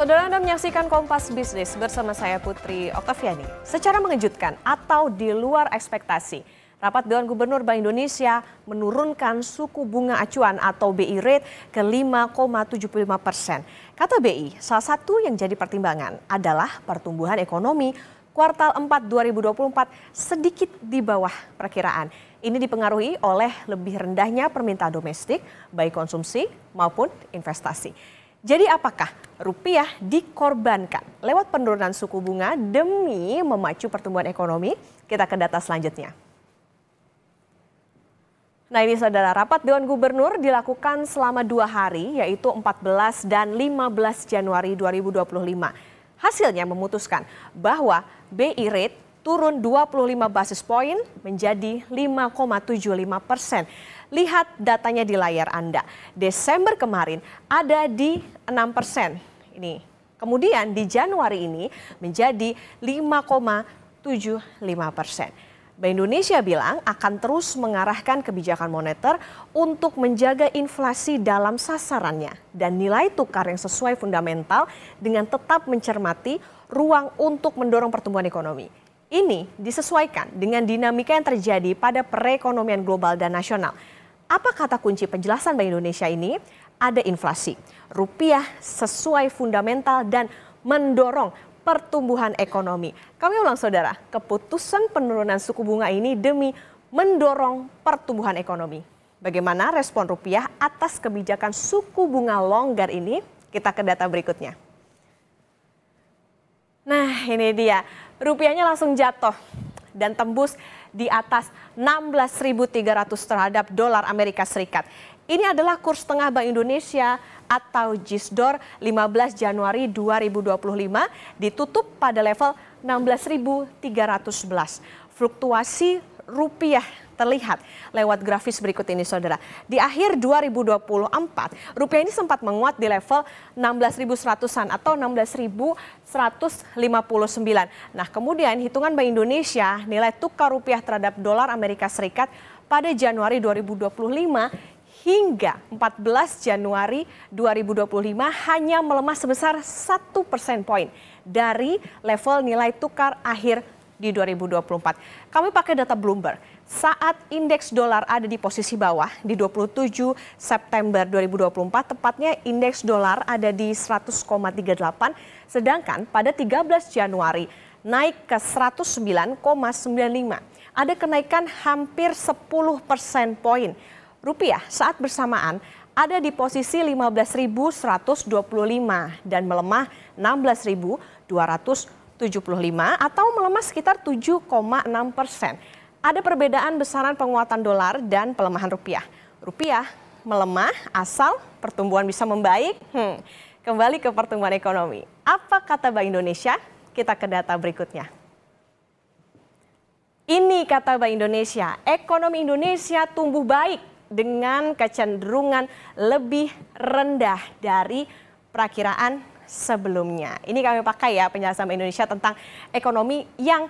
Saudara, Anda menyaksikan Kompas Bisnis bersama saya Putri Oktaviani. Secara mengejutkan atau di luar ekspektasi, rapat Dewan Gubernur Bank Indonesia menurunkan suku bunga acuan atau BI rate ke 5,75%. Kata BI, salah satu yang jadi pertimbangan adalah pertumbuhan ekonomi kuartal 4 2024 sedikit di bawah perkiraan. Ini dipengaruhi oleh lebih rendahnya permintaan domestik, baik konsumsi maupun investasi. Jadi apakah rupiah dikorbankan lewat penurunan suku bunga demi memacu pertumbuhan ekonomi? Kita ke data selanjutnya. Nah ini saudara, rapat Dewan Gubernur dilakukan selama 2 hari yaitu 14 dan 15 Januari 2025. Hasilnya memutuskan bahwa BI rate turun 25 basis poin menjadi 5,75%. Lihat datanya di layar Anda. Desember kemarin ada di 6%. Ini. Kemudian di Januari ini menjadi 5,75%. Bank Indonesia bilang akan terus mengarahkan kebijakan moneter untuk menjaga inflasi dalam sasarannya dan nilai tukar yang sesuai fundamental dengan tetap mencermati ruang untuk mendorong pertumbuhan ekonomi. Ini disesuaikan dengan dinamika yang terjadi pada perekonomian global dan nasional. Apa kata kunci penjelasan Bank Indonesia ini? Ada inflasi, rupiah sesuai fundamental dan mendorong pertumbuhan ekonomi. Kami ulang saudara, keputusan penurunan suku bunga ini demi mendorong pertumbuhan ekonomi. Bagaimana respon rupiah atas kebijakan suku bunga longgar ini? Kita ke data berikutnya. Nah ini dia, rupiahnya langsung jatuh dan tembus di atas 16.300 terhadap dolar Amerika Serikat. Ini adalah kurs tengah Bank Indonesia atau JISDOR 15 Januari 2025 ditutup pada level 16.311. Fluktuasi rupiah terlihat lewat grafis berikut ini saudara. Di akhir 2024, rupiah ini sempat menguat di level 16.100-an atau 16.159. Nah kemudian hitungan Bank Indonesia nilai tukar rupiah terhadap dolar Amerika Serikat pada Januari 2025 hingga 14 Januari 2025 hanya melemah sebesar 1 persen poin dari level nilai tukar akhir di 2024. Kami pakai data Bloomberg. Saat indeks dolar ada di posisi bawah di 27 September 2024, tepatnya indeks dolar ada di 100,38, sedangkan pada 13 Januari naik ke 109,95. Ada kenaikan hampir 10 persen poin. Rupiah saat bersamaan ada di posisi 15.125 dan melemah 16.275 atau melemah sekitar 7,6%. Ada perbedaan besaran penguatan dolar dan pelemahan rupiah. Rupiah melemah asal pertumbuhan bisa membaik. Kembali ke pertumbuhan ekonomi. Apa kata Bank Indonesia? Kita ke data berikutnya. Ini kata Bank Indonesia, ekonomi Indonesia tumbuh baik dengan kecenderungan lebih rendah dari perakiraan sebelumnya. Ini kami pakai ya penjelasan Bank Indonesia tentang ekonomi yang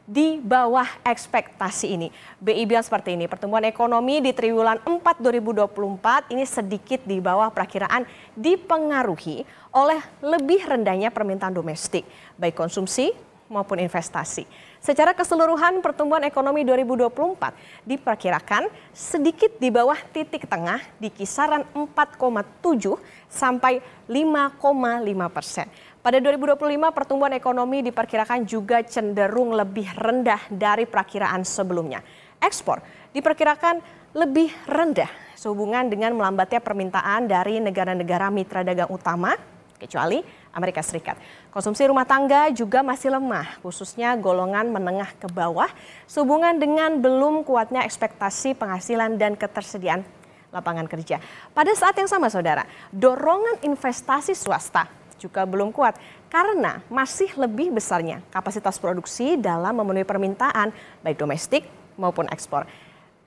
di bawah ekspektasi ini. BI bilang seperti ini, pertumbuhan ekonomi di triwulan 4 2024 ini sedikit di bawah perakiraan dipengaruhi oleh lebih rendahnya permintaan domestik, baik konsumsi maupun investasi. Secara keseluruhan pertumbuhan ekonomi 2024 diperkirakan sedikit di bawah titik tengah di kisaran 4,7 sampai 5,5%. Pada 2025 pertumbuhan ekonomi diperkirakan juga cenderung lebih rendah dari perakiraan sebelumnya. Ekspor diperkirakan lebih rendah sehubungan dengan melambatnya permintaan dari negara-negara mitra dagang utama, kecuali Amerika Serikat. Konsumsi rumah tangga juga masih lemah, khususnya golongan menengah ke bawah, sehubungan dengan belum kuatnya ekspektasi penghasilan dan ketersediaan lapangan kerja. Pada saat yang sama saudara, dorongan investasi swasta juga belum kuat karena masih lebih besarnya kapasitas produksi dalam memenuhi permintaan baik domestik maupun ekspor.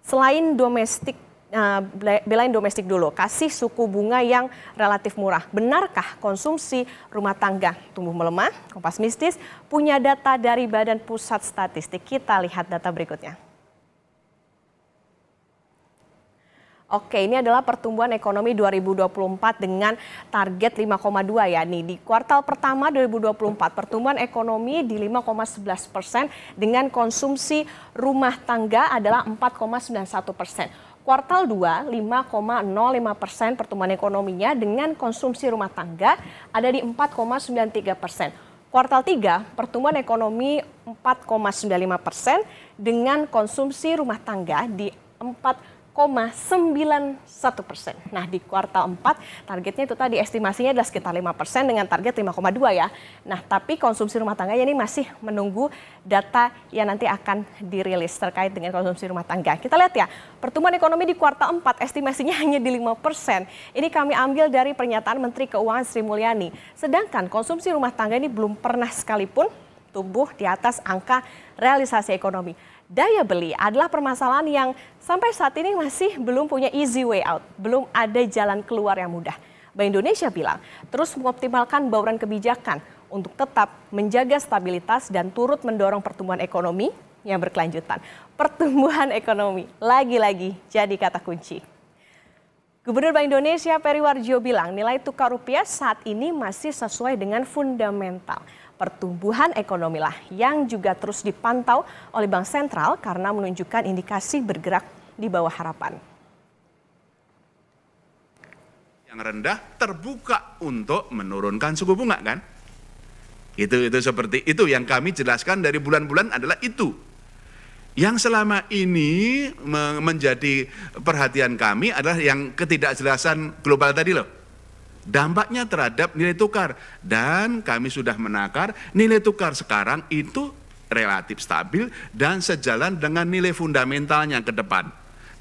Selain domestik, belain domestik dulu, kasih suku bunga yang relatif murah. Benarkah konsumsi rumah tangga tumbuh melemah? Kompas Bisnis punya data dari Badan Pusat Statistik. Kita lihat data berikutnya. Oke, ini adalah pertumbuhan ekonomi 2024 dengan target 5,2 ya. Nih, di kuartal pertama 2024 pertumbuhan ekonomi di 5,11% dengan konsumsi rumah tangga adalah 4,91%. Kuartal 2, 5,05% pertumbuhan ekonominya dengan konsumsi rumah tangga ada di 4,93%. Kuartal 3, pertumbuhan ekonomi 4,95% dengan konsumsi rumah tangga di 4,91%. Nah, di kuartal 4 targetnya itu tadi estimasinya adalah sekitar 5% dengan target 5,2 ya. Nah, tapi konsumsi rumah tangganya ini masih menunggu data yang nanti akan dirilis terkait dengan konsumsi rumah tangga. Kita lihat ya, pertumbuhan ekonomi di kuartal 4 estimasinya hanya di 5%. Ini kami ambil dari pernyataan Menteri Keuangan Sri Mulyani. Sedangkan konsumsi rumah tangga ini belum pernah sekalipun tumbuh di atas angka realisasi ekonomi. Daya beli adalah permasalahan yang sampai saat ini masih belum punya easy way out, belum ada jalan keluar yang mudah. Bank Indonesia bilang terus mengoptimalkan bauran kebijakan untuk tetap menjaga stabilitas dan turut mendorong pertumbuhan ekonomi yang berkelanjutan. Pertumbuhan ekonomi lagi-lagi jadi kata kunci. Gubernur Bank Indonesia Peri Warjio bilang nilai tukar rupiah saat ini masih sesuai dengan fundamental. Pertumbuhan ekonomi lah yang juga terus dipantau oleh Bank Sentral karena menunjukkan indikasi bergerak di bawah harapan. Yang rendah terbuka untuk menurunkan suku bunga kan? Itu seperti itu yang kami jelaskan dari bulan-bulan adalah itu. Yang selama ini menjadi perhatian kami adalah yang ketidakjelasan global tadi loh. Dampaknya terhadap nilai tukar dan kami sudah menakar nilai tukar sekarang itu relatif stabil dan sejalan dengan nilai fundamentalnya ke depan.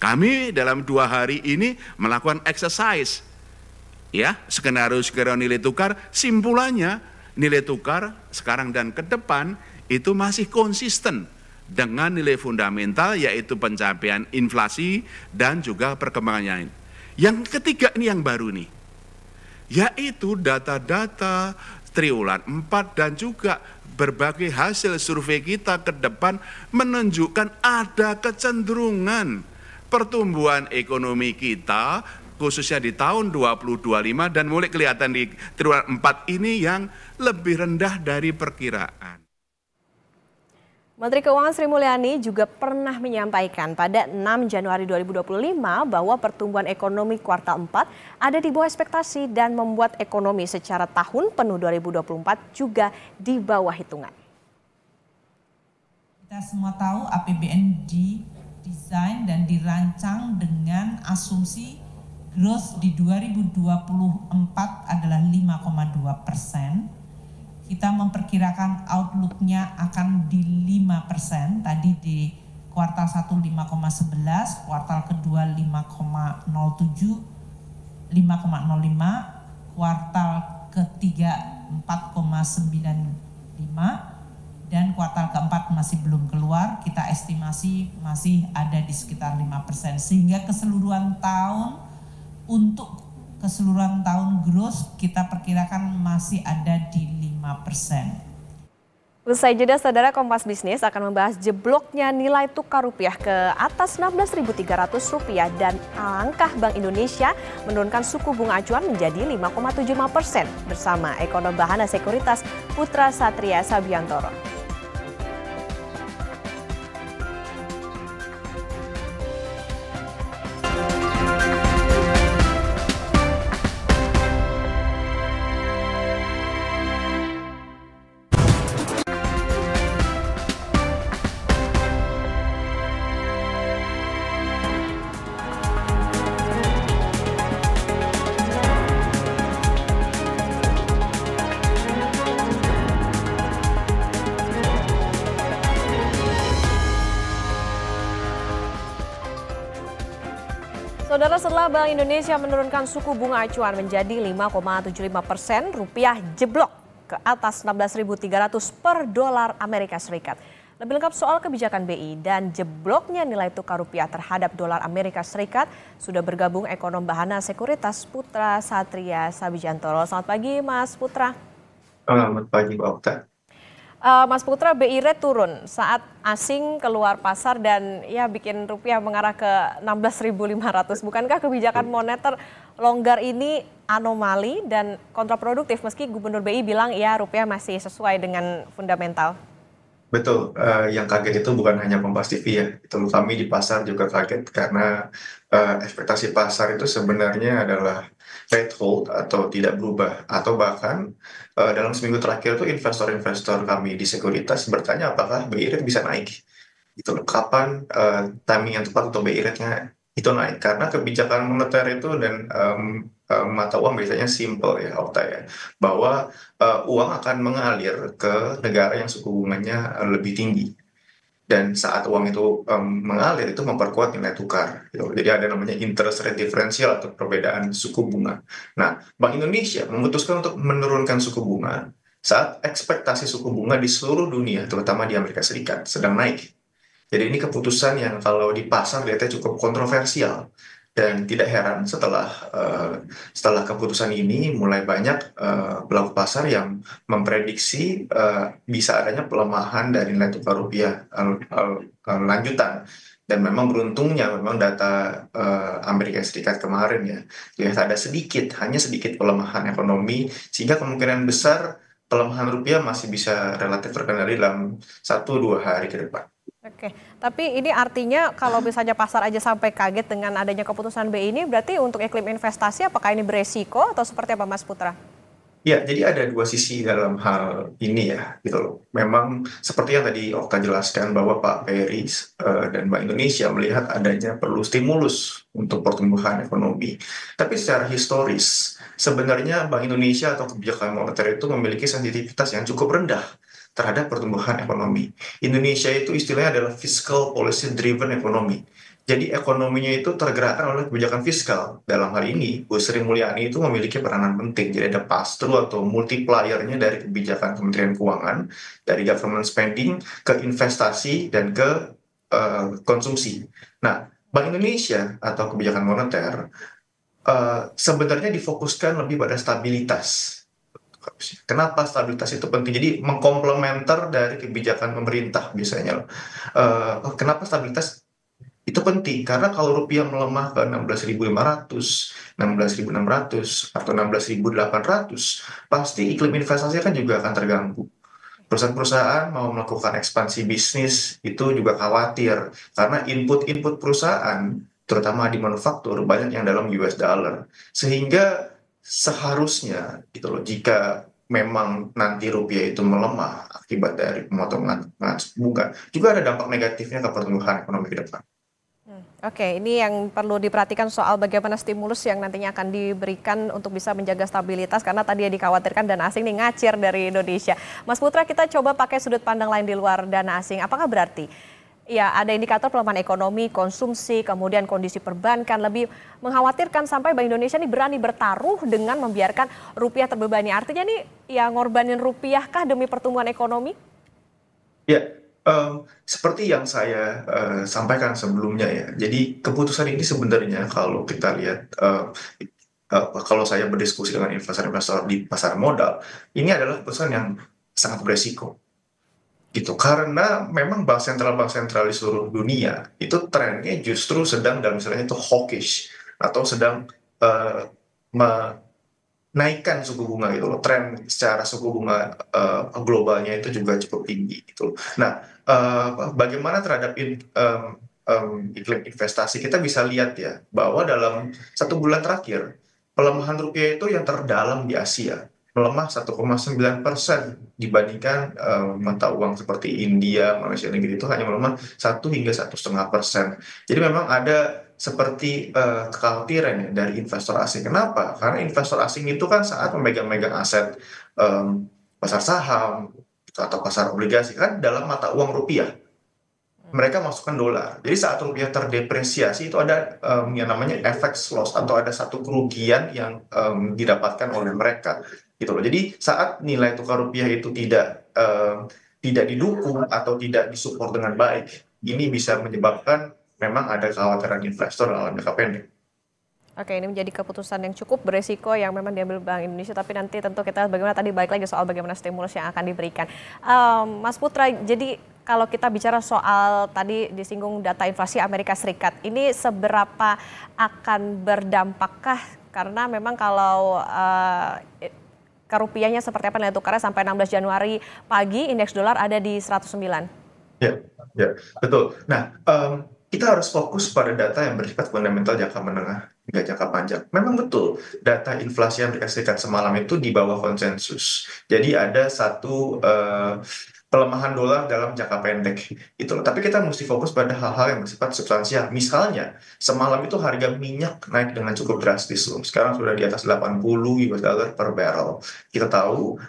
Kami dalam 2 hari ini melakukan exercise ya skenario nilai tukar, simpulannya nilai tukar sekarang dan ke depan itu masih konsisten dengan nilai fundamental yaitu pencapaian inflasi dan juga perkembangan lain. Yang ketiga ini yang baru nih, yaitu data-data triwulan 4 dan juga berbagai hasil survei kita ke depan menunjukkan ada kecenderungan pertumbuhan ekonomi kita khususnya di tahun 2025 dan mulai kelihatan di triwulan 4 ini yang lebih rendah dari perkiraan. Menteri Keuangan Sri Mulyani juga pernah menyampaikan pada 6 Januari 2025 bahwa pertumbuhan ekonomi kuartal 4 ada di bawah ekspektasi dan membuat ekonomi secara tahun penuh 2024 juga di bawah hitungan. Kita semua tahu APBN didesain dan dirancang dengan asumsi growth di 2024 adalah 5,2%. Kita memperkirakan outlook-nya akan di 5%, tadi di kuartal 1 5,11, kuartal kedua 5,07, 5,05, kuartal ketiga 4,95, dan kuartal keempat masih belum keluar, kita estimasi masih ada di sekitar 5%, sehingga keseluruhan tahun untuk keseluruhan tahun growth kita perkirakan masih ada di 5%. Usai jeda, saudara, Kompas Bisnis akan membahas jebloknya nilai tukar rupiah ke atas Rp16.300 dan langkah Bank Indonesia menurunkan suku bunga acuan menjadi 5,75% bersama ekonom Bahana Sekuritas Putra Satria Sabiantoro. Saudara, setelah Bank Indonesia menurunkan suku bunga acuan menjadi 5,75%, rupiah jeblok ke atas 16.300 per dolar Amerika Serikat. Lebih lengkap soal kebijakan BI dan jebloknya nilai tukar rupiah terhadap dolar Amerika Serikat, sudah bergabung ekonom Bahana Sekuritas Putra Satria Sabijantoro. Selamat pagi, Mas Putra. Selamat pagi, Pak Okta. Mas Putra, BI rate turun saat asing keluar pasar dan ya bikin rupiah mengarah ke 16.500. Bukankah kebijakan moneter longgar ini anomali dan kontraproduktif meski Gubernur BI bilang ya rupiah masih sesuai dengan fundamental? Betul, yang kaget itu bukan hanya Kompas TV ya, itu kami di pasar juga kaget karena ekspektasi pasar itu sebenarnya adalah rate hold atau tidak berubah, atau bahkan dalam seminggu terakhir itu investor-investor kami di sekuritas bertanya apakah BI rate bisa naik, gitu loh. Kapan timing yang tepat untuk BI rate-nya itu naik, karena kebijakan moneter itu dan mata uang biasanya simple ya, Okta ya, bahwa uang akan mengalir ke negara yang suku bunganya lebih tinggi. Dan saat uang itu mengalir itu memperkuat nilai tukar, gitu. Jadi ada namanya interest rate differential atau perbedaan suku bunga. Nah, Bank Indonesia memutuskan untuk menurunkan suku bunga saat ekspektasi suku bunga di seluruh dunia, terutama di Amerika Serikat, sedang naik. Jadi ini keputusan yang kalau di pasar lihatnya cukup kontroversial, dan tidak heran setelah keputusan ini mulai banyak pelaku pasar yang memprediksi bisa adanya pelemahan dari nilai tukar rupiah lanjutan. Dan memang beruntungnya memang data Amerika Serikat kemarin ya lihat ada hanya sedikit pelemahan ekonomi, sehingga kemungkinan besar pelemahan rupiah masih bisa relatif terkendali dalam 1-2 hari ke depan. Oke, tapi ini artinya kalau misalnya pasar aja sampai kaget dengan adanya keputusan BI ini, berarti untuk iklim investasi apakah ini beresiko atau seperti apa Mas Putra? Ya, jadi ada dua sisi dalam hal ini ya, gitu loh. Memang seperti yang tadi Okta jelaskan bahwa Pak Peri dan Bank Indonesia melihat adanya perlu stimulus untuk pertumbuhan ekonomi. Tapi secara historis, sebenarnya Bank Indonesia atau kebijakan moneter itu memiliki sensitivitas yang cukup rendah terhadap pertumbuhan ekonomi. Indonesia itu istilahnya adalah fiscal policy driven economy. Jadi ekonominya itu tergerakkan oleh kebijakan fiskal. Dalam hal ini, Bu Sri Mulyani itu memiliki peranan penting. Jadi ada pass-through atau multiplier-nya dari kebijakan Kementerian Keuangan, dari government spending ke investasi dan ke konsumsi. Nah, Bank Indonesia atau kebijakan moneter sebenarnya difokuskan lebih pada stabilitas. Kenapa stabilitas itu penting? Jadi mengkomplementer dari kebijakan pemerintah biasanya. Kenapa stabilitas itu penting? Karena kalau rupiah melemah ke 16.500, 16.600, atau 16.800, pasti iklim investasi kan juga akan terganggu. Perusahaan-perusahaan mau melakukan ekspansi bisnis itu juga khawatir karena input-input perusahaan, terutama di manufaktur, banyak yang dalam US dollar. Sehingga seharusnya gitu loh, jika memang nanti rupiah itu melemah akibat dari pemotongan suku bunga, juga ada dampak negatifnya ke pertumbuhan ekonomi ke depan. Oke, ini yang perlu diperhatikan soal bagaimana stimulus yang nantinya akan diberikan untuk bisa menjaga stabilitas, karena tadi ya dikhawatirkan dana asing nih ngacir dari Indonesia. Mas Putra, kita coba pakai sudut pandang lain di luar dana asing. Apakah berarti ya ada indikator pelemahan ekonomi, konsumsi, kemudian kondisi perbankan lebih mengkhawatirkan sampai Bank Indonesia nih berani bertaruh dengan membiarkan rupiah terbebani? Artinya nih ya ngorbanin rupiah kah demi pertumbuhan ekonomi? Ya, seperti yang saya sampaikan sebelumnya ya. Jadi keputusan ini sebenarnya kalau kita lihat, kalau saya berdiskusi dengan investor-investor di pasar modal, ini adalah keputusan yang sangat beresiko. Gitu, karena memang bank sentral di seluruh dunia itu trennya justru sedang dalam istilahnya itu hawkish atau sedang menaikkan suku bunga gitu loh. Tren secara suku bunga globalnya itu juga cukup tinggi gitu. Nah, bagaimana terhadap iklim investasi, kita bisa lihat ya bahwa dalam 1 bulan terakhir pelemahan rupiah itu yang terdalam di Asia, melemah 1,9% dibandingkan mata uang seperti India, Malaysia, negeri itu hanya melemah 1 hingga 1,5%. Jadi memang ada seperti kekhawatiran ya dari investor asing. Kenapa? Karena investor asing itu kan saat memegang aset pasar saham atau pasar obligasi kan dalam mata uang rupiah, mereka masukkan dolar. Jadi saat rupiah terdepresiasi itu ada yang namanya FX loss atau ada satu kerugian yang didapatkan oleh mereka gitu loh. Jadi saat nilai tukar rupiah itu tidak didukung atau tidak disupport dengan baik, ini bisa menyebabkan memang ada kekhawatiran investor dalam jangka pendek. Oke, ini menjadi keputusan yang cukup beresiko yang memang diambil Bank Indonesia, tapi nanti tentu kita bagaimana tadi balik lagi soal bagaimana stimulus yang akan diberikan. Mas Putra, jadi kalau kita bicara soal tadi disinggung data inflasi Amerika Serikat, ini seberapa akan berdampakkah? Karena memang kalau ke rupiahnya seperti apa nilai tukarnya sampai 16 Januari pagi, indeks dolar ada di 109. Ya, betul. Nah, kita harus fokus pada data yang bersifat fundamental jangka menengah hingga jangka panjang. Memang betul, data inflasi Amerika Serikat semalam itu di bawah konsensus. Jadi ada satu pelemahan dolar dalam jangka pendek. Itu. Tapi kita mesti fokus pada hal-hal yang bersifat substansial. Misalnya, semalam itu harga minyak naik dengan cukup drastis. Sekarang sudah di atas 80 US dollar per barrel. Kita tahu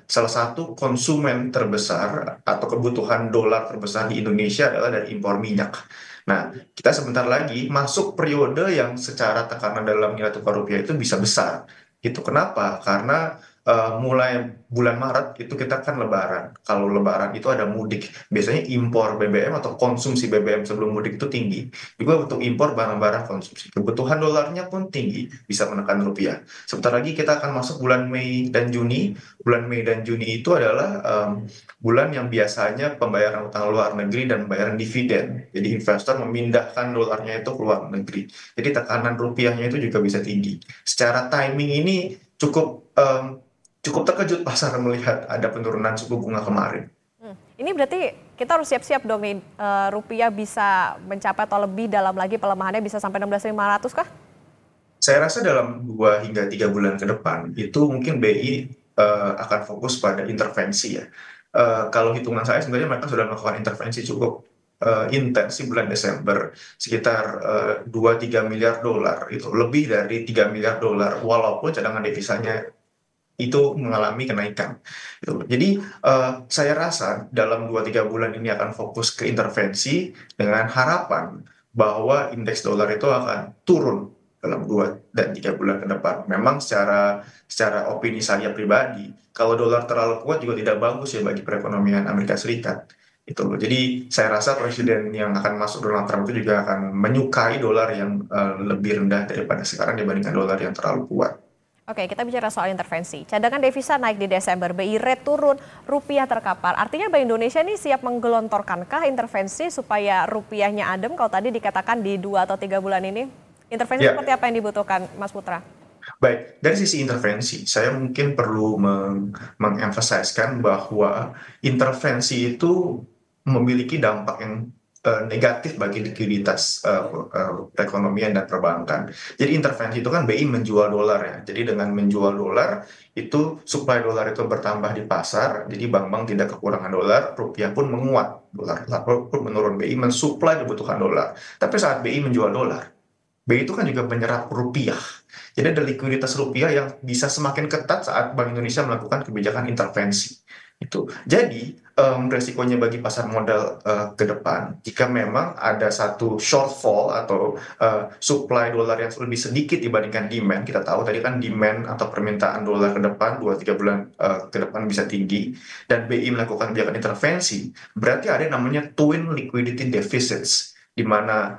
salah satu konsumen terbesar atau kebutuhan dolar terbesar di Indonesia adalah dari impor minyak. Nah, kita sebentar lagi masuk periode yang secara tekanan dalam nilai tukar rupiah itu bisa besar. Itu kenapa? Karena mulai bulan Maret itu kita kan lebaran. Kalau lebaran itu ada mudik. Biasanya impor BBM atau konsumsi BBM sebelum mudik itu tinggi. Juga untuk impor barang-barang konsumsi. Kebutuhan dolarnya pun tinggi, bisa menekan rupiah. Sebentar lagi kita akan masuk bulan Mei dan Juni. Bulan Mei dan Juni itu adalah bulan yang biasanya pembayaran utang luar negeri dan pembayaran dividen. Jadi investor memindahkan dolarnya itu ke luar negeri. Jadi tekanan rupiahnya itu juga bisa tinggi. Secara timing ini cukup terkejut pasar melihat ada penurunan suku bunga kemarin. Ini berarti kita harus siap-siap dong nih, rupiah bisa mencapai atau lebih dalam lagi pelemahannya bisa sampai 16.500 kah? Saya rasa dalam 2 hingga 3 bulan ke depan itu mungkin BI akan fokus pada intervensi ya. Kalau hitungan saya sebenarnya mereka sudah melakukan intervensi cukup intens di bulan Desember sekitar 2-3 miliar dolar, itu lebih dari 3 miliar dolar walaupun cadangan devisanya itu mengalami kenaikan. Jadi saya rasa dalam 2-3 bulan ini akan fokus ke intervensi dengan harapan bahwa indeks dolar itu akan turun dalam 2 dan 3 bulan ke depan. Memang secara opini saya pribadi, kalau dolar terlalu kuat juga tidak bagus ya bagi perekonomian Amerika Serikat. Jadi saya rasa presiden yang akan masuk, Donald Trump, itu juga akan menyukai dolar yang lebih rendah daripada sekarang dibandingkan dolar yang terlalu kuat. Oke, kita bicara soal intervensi. Cadangan devisa naik di Desember, BI rate turun, rupiah terkapar. Artinya Bank Indonesia ini siap menggelontorkankah intervensi supaya rupiahnya adem kalau tadi dikatakan di 2 atau 3 bulan ini? Intervensi seperti apa yang dibutuhkan, Mas Putra? Baik, dari sisi intervensi, saya mungkin perlu mengemphasiskan bahwa intervensi itu memiliki dampak yang negatif bagi likuiditas perekonomian dan perbankan. Jadi intervensi itu kan BI menjual dolar ya. Jadi dengan menjual dolar itu supply dolar itu bertambah di pasar. Jadi bank-bank tidak kekurangan dolar, rupiah pun menguat, dolar pun menurun. BI mensuplai kebutuhan dolar. Tapi saat BI menjual dolar, BI itu kan juga menyerap rupiah. Jadi ada likuiditas rupiah yang bisa semakin ketat saat Bank Indonesia melakukan kebijakan intervensi. Jadi resikonya bagi pasar modal ke depan, jika memang ada satu shortfall atau supply dolar yang lebih sedikit dibandingkan demand, kita tahu tadi kan demand atau permintaan dolar ke depan 2-3 bulan ke depan bisa tinggi, dan BI melakukan kebijakan intervensi, berarti ada yang namanya twin liquidity deficits, di mana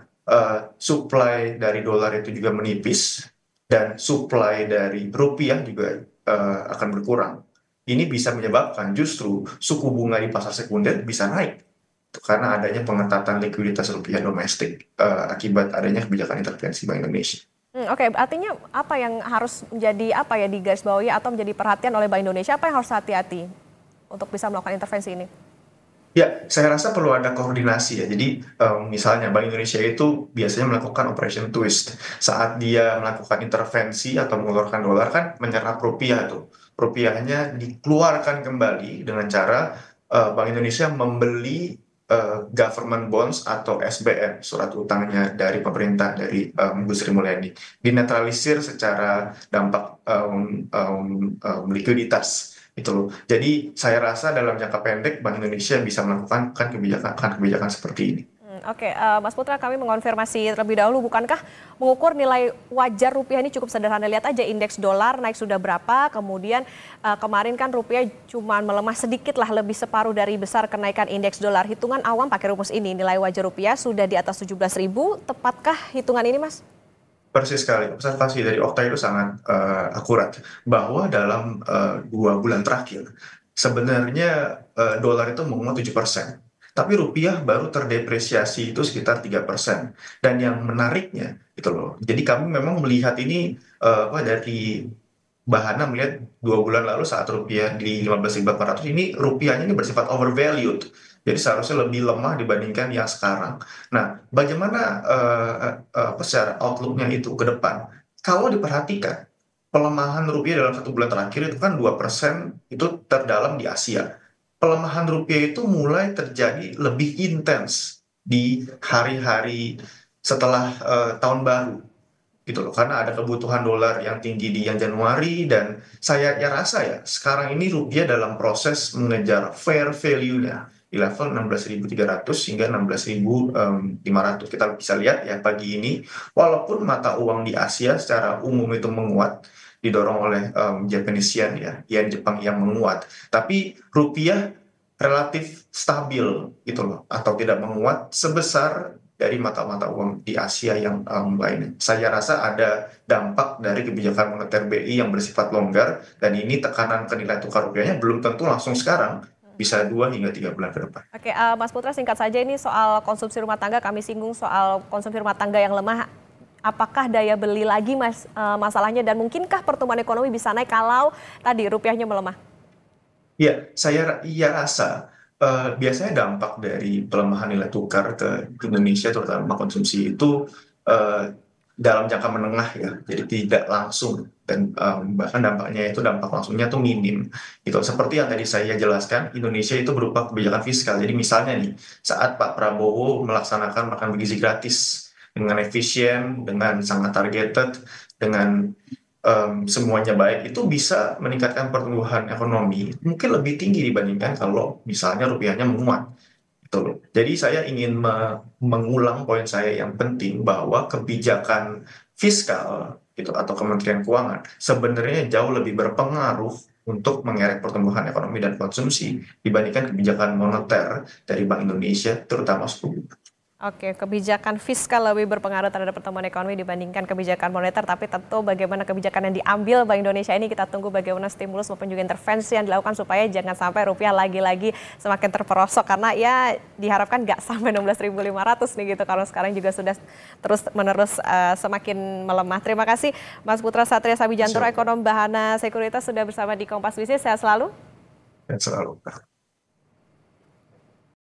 supply dari dolar itu juga menipis, dan supply dari rupiah juga akan berkurang. Ini bisa menyebabkan justru suku bunga di pasar sekunder bisa naik karena adanya pengetatan likuiditas rupiah domestik akibat adanya kebijakan intervensi Bank Indonesia. Oke, artinya apa yang harus menjadi digarisbawahi atau menjadi perhatian oleh Bank Indonesia, apa yang harus hati-hati untuk bisa melakukan intervensi ini? Ya, saya rasa perlu ada koordinasi ya. Jadi misalnya Bank Indonesia itu biasanya melakukan operation twist. Saat dia melakukan intervensi atau mengeluarkan dolar kan menyerap rupiah tuh. Rupiahnya dikeluarkan kembali dengan cara Bank Indonesia membeli government bonds atau SBN, surat utangnya dari pemerintah, dari Bu Sri Mulyani, dinetralisir secara dampak likuiditas. Jadi saya rasa dalam jangka pendek Bank Indonesia bisa melakukan kebijakan seperti ini. Oke, Mas Putra, kami mengonfirmasi terlebih dahulu, bukankah mengukur nilai wajar rupiah ini cukup sederhana? Lihat aja indeks dolar naik sudah berapa, kemudian kemarin kan rupiah cuma melemah sedikit lah, lebih separuh dari besar kenaikan indeks dolar. Hitungan awam pakai rumus ini, nilai wajar rupiah sudah di atas 17.000, tepatkah hitungan ini, Mas? Persis sekali, observasi dari Okta itu sangat akurat bahwa dalam 2 bulan terakhir sebenarnya dolar itu menguat 7%, tapi rupiah baru terdepresiasi itu sekitar 3%. Dan yang menariknya itu loh, jadi kami memang melihat ini dari Bahana melihat 2 bulan lalu saat rupiah di 15.800 ini rupiahnya ini bersifat overvalued. Jadi seharusnya lebih lemah dibandingkan yang sekarang. Nah, bagaimana secara outlook-nya itu ke depan? Kalau diperhatikan, pelemahan rupiah dalam 1 bulan terakhir itu kan 2% itu terdalam di Asia. Pelemahan rupiah itu mulai terjadi lebih intens di hari-hari setelah tahun baru gitu loh, karena ada kebutuhan dolar yang tinggi di yang Januari, dan saya ya rasa ya sekarang ini rupiah dalam proses mengejar fair value-nya di level 16.300 hingga 16.500. Kita bisa lihat ya pagi ini, walaupun mata uang di Asia secara umum itu menguat, didorong oleh Japanese yen ya, yen Jepang yang menguat, tapi rupiah relatif stabil gitu loh, atau tidak menguat sebesar dari mata-mata uang di Asia yang lainnya. Saya rasa ada dampak dari kebijakan moneter BI yang bersifat longgar, dan ini tekanan ke nilai tukar rupiahnya belum tentu langsung sekarang, bisa 2 hingga 3 bulan ke depan. Oke, Mas Putra, singkat saja ini soal konsumsi rumah tangga, kami singgung soal konsumsi rumah tangga yang lemah. Apakah daya beli lagi masalahnya, dan mungkinkah pertumbuhan ekonomi bisa naik kalau tadi rupiahnya melemah? Ya, saya rasa biasanya dampak dari pelemahan nilai tukar ke Indonesia terutama konsumsi itu eh, dalam jangka menengah ya, jadi tidak langsung, dan bahkan dampak langsungnya tuh minim gitu. Seperti yang tadi saya jelaskan, Indonesia itu berupa kebijakan fiskal. Jadi misalnya nih, saat Pak Prabowo melaksanakan makan bergizi gratis dengan efisien, dengan sangat targeted, dengan semuanya baik, itu bisa meningkatkan pertumbuhan ekonomi mungkin lebih tinggi dibandingkan kalau misalnya rupiahnya menguat gitu loh. Jadi saya ingin mengulang poin saya yang penting bahwa kebijakan fiskal gitu atau Kementerian Keuangan sebenarnya jauh lebih berpengaruh untuk mengerek pertumbuhan ekonomi dan konsumsi dibandingkan kebijakan moneter dari Bank Indonesia, terutama suku bunga. Oke, kebijakan fiskal lebih berpengaruh terhadap pertumbuhan ekonomi dibandingkan kebijakan moneter, tapi tentu bagaimana kebijakan yang diambil Bank Indonesia ini kita tunggu bagaimana stimulus maupun juga intervensi yang dilakukan supaya jangan sampai rupiah lagi-lagi semakin terperosok, karena ya diharapkan nggak sampai 16.500 nih gitu, karena sekarang juga sudah terus-menerus semakin melemah. Terima kasih Mas Putra Satria Sabijantoro, ekonom Bahana Sekuritas, sudah bersama di Kompas Bisnis. Sehat selalu. Dan selalu